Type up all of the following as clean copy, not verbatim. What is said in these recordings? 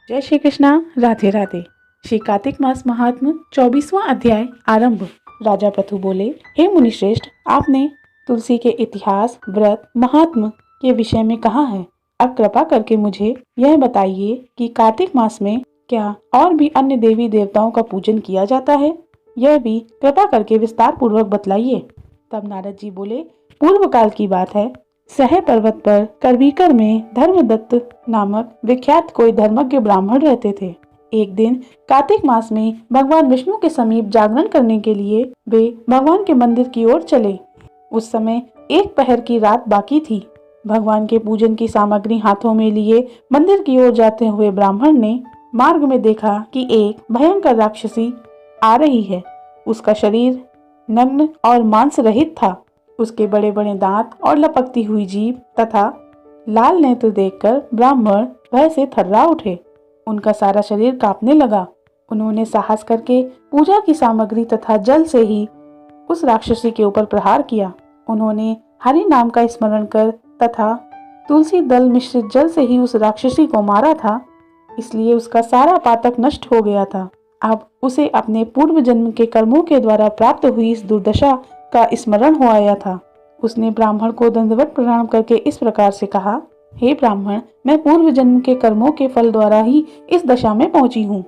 जय श्री कृष्णा। राधे राधे। श्री कार्तिक मास महात्म 24वां अध्याय आरंभ। राजा पृथु बोले, हे मुनिश्रेष्ठ, आपने तुलसी के इतिहास, व्रत, महात्म के विषय में कहा है। अब कृपा करके मुझे यह बताइए कि कार्तिक मास में क्या और भी अन्य देवी देवताओं का पूजन किया जाता है? यह भी कृपा करके विस्तार पूर्वक बतलाइए। तब नारद जी बोले, पूर्व काल की बात है। सह पर्वत पर करवीकर में धर्मदत्त नामक विख्यात कोई धर्मज्ञ ब्राह्मण रहते थे। एक दिन कार्तिक मास में भगवान विष्णु के समीप जागरण करने के लिए वे भगवान के मंदिर की ओर चले। उस समय एक पहर की रात बाकी थी। भगवान के पूजन की सामग्री हाथों में लिए मंदिर की ओर जाते हुए ब्राह्मण ने मार्ग में देखा कि एक भयंकर राक्षसी आ रही है। उसका शरीर नग्न और मांस रहित था। उसके बड़े बड़े दांत और लपकती हुई जीभ तथा लाल नेत्र देखकर ब्राह्मण भय से थर्रा उठे। उनका सारा शरीर कांपने लगा। उन्होंने साहस करके पूजा की सामग्री तथा जल से ही उस राक्षसी के ऊपर प्रहार किया। उन्होंने हरि नाम का स्मरण कर तथा तुलसी दल मिश्रित जल से ही उस राक्षसी को मारा था, इसलिए उसका सारा पातक नष्ट हो गया था। अब उसे अपने पूर्व जन्म के कर्मों के द्वारा प्राप्त हुई इस दुर्दशा का स्मरण हो आया था। उसने ब्राह्मण को दंडवत प्रणाम करके इस प्रकार से कहा, हे ब्राह्मण, मैं पूर्व जन्म के कर्मों के फल द्वारा ही इस दशा में पहुंची हूँ।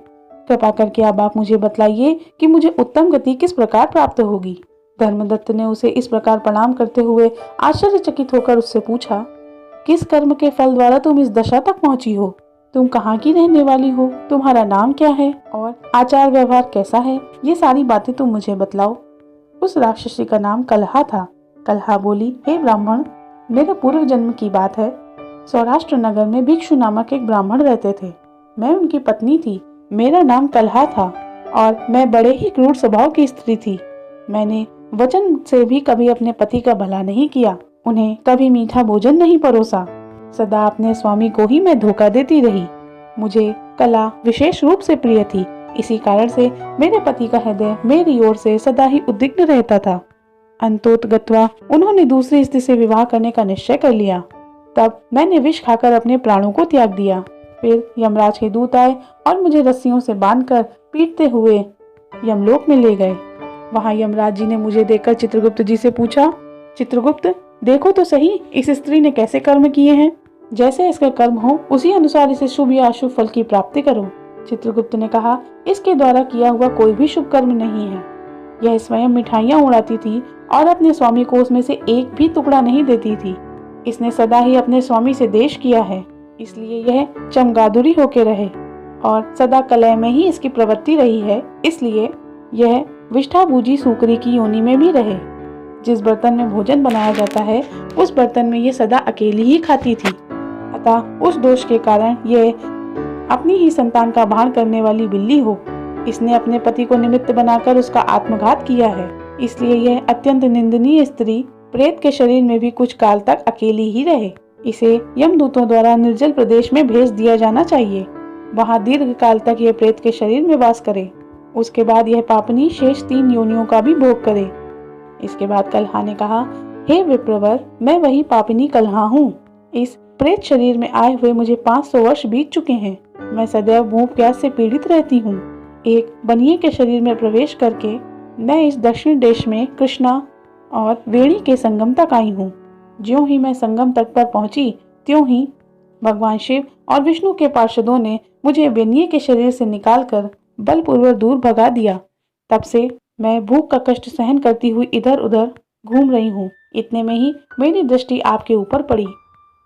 कृपा करके अब आप मुझे बतलाइए कि मुझे उत्तम गति किस प्रकार प्राप्त होगी। धर्मदत्त ने उसे इस प्रकार प्रणाम करते हुए आश्चर्यचकित होकर उससे पूछा, किस कर्म के फल द्वारा तुम इस दशा तक पहुंची हो? तुम कहाँ की रहने वाली हो? तुम्हारा नाम क्या है और आचार व्यवहार कैसा है? ये सारी बातें तुम मुझे बतलाओ। उस राक्षसी का नाम कलहा था। कलहा बोली, हे ब्राह्मण, मेरे पूर्व जन्म की बात है। सौराष्ट्र नगर में भिक्षु नामक एक ब्राह्मण रहते थे। मैं उनकी पत्नी थी। मेरा नाम कलहा था और मैं बड़े ही क्रूर स्वभाव की स्त्री थी। मैंने वचन से भी कभी अपने पति का भला नहीं किया। उन्हें कभी मीठा भोजन नहीं परोसा। सदा अपने स्वामी को ही मैं धोखा देती रही। मुझे कला विशेष रूप से प्रिय थी। इसी कारण से मेरे पति का हृदय मेरी ओर से सदा ही उद्विग्न रहता था। अंतोतगत्वा उन्होंने दूसरी स्त्री से विवाह करने का निश्चय कर लिया। तब मैंने विष खाकर अपने प्राणों को त्याग दिया। फिर यमराज के दूत आए और मुझे रस्सियों से बांधकर पीटते हुए यमलोक में ले गए। वहां यमराज जी ने मुझे देखकर चित्रगुप्त जी से पूछा, चित्रगुप्त, देखो तो सही इस स्त्री ने कैसे कर्म किए हैं। जैसे इसका कर्म हो उसी अनुसार इसे शुभ या अशुभ फल की प्राप्ति करो। चित्रगुप्त ने कहा, इसके द्वारा किया हुआ कोई भी शुभ कर्म नहीं है। यह स्वयं मिठाइयाँ उड़ाती थी और अपने स्वामी को उसमें से एक भी टुकड़ा नहीं देती थी। इसने सदा ही अपने स्वामी से द्वेष किया है, इसलिए यह चमगादुरी होके रहे और सदा कलह में ही इसकी प्रवृत्ति रही है, इसलिए यह विष्ठाभूजी सूकरी की योनि में भी रहे। जिस बर्तन में भोजन बनाया जाता है उस बर्तन में ये सदा अकेली ही खाती थी। अतः उस दोष के कारण यह अपनी ही संतान का भान करने वाली बिल्ली हो। इसने अपने पति को निमित्त बनाकर उसका आत्मघात किया है, इसलिए यह अत्यंत निंदनीय स्त्री प्रेत के शरीर में भी कुछ काल तक अकेली ही रहे। इसे यमदूतों द्वारा निर्जल प्रदेश में भेज दिया जाना चाहिए। वहां दीर्घ काल तक यह प्रेत के शरीर में वास करे। उसके बाद यह पापनी शेष 3 योनियों का भी भोग करे। इसके बाद कलहा ने कहा, हे विप्रवर, मैं वही पापिनी कलहा हूँ। इस प्रेत शरीर में आए हुए मुझे 500 वर्ष बीत चुके हैं। मैं सदैव भूख प्यास से पीड़ित रहती हूँ। एक बनिए के शरीर में प्रवेश करके मैं इस दक्षिण देश में कृष्णा और वेणी के संगम तक आई हूँ। ज्यों ही मैं संगम तट पर पहुंची, त्यों ही भगवान शिव और विष्णु के पार्षदों ने मुझे बनिए के शरीर से निकालकर बलपूर्वक दूर भगा दिया। तब से मैं भूख का कष्ट सहन करती हुई इधर उधर घूम रही हूँ। इतने में ही मेरी दृष्टि आपके ऊपर पड़ी।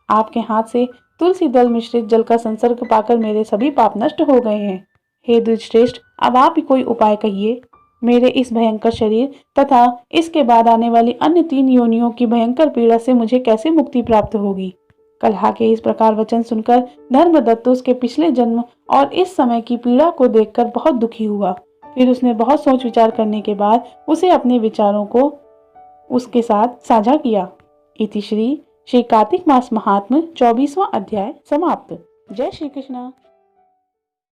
आपके हाथ से तुलसी दल मिश्रित जल का संसर्ग पाकर मेरे सभी पाप नष्ट हो गए हैं। हे द्विजश्रेष्ठ, अब आप ही कोई उपाय कहिए। मेरे इस भयंकर शरीर तथा इसके बाद आने वाली अन्य 3 योनियों की भयंकर पीड़ा से मुझे कैसे मुक्ति प्राप्त होगी। कलहा के इस प्रकार वचन सुनकर धर्मदत्त उसके पिछले जन्म और इस समय की पीड़ा को देखकर बहुत दुखी हुआ। फिर उसने बहुत सोच विचार करने के बाद उसे अपने विचारों को उसके साथ साझा किया। इति श्री कार्तिक मास महात्म 24वां अध्याय समाप्त। जय श्री कृष्ण।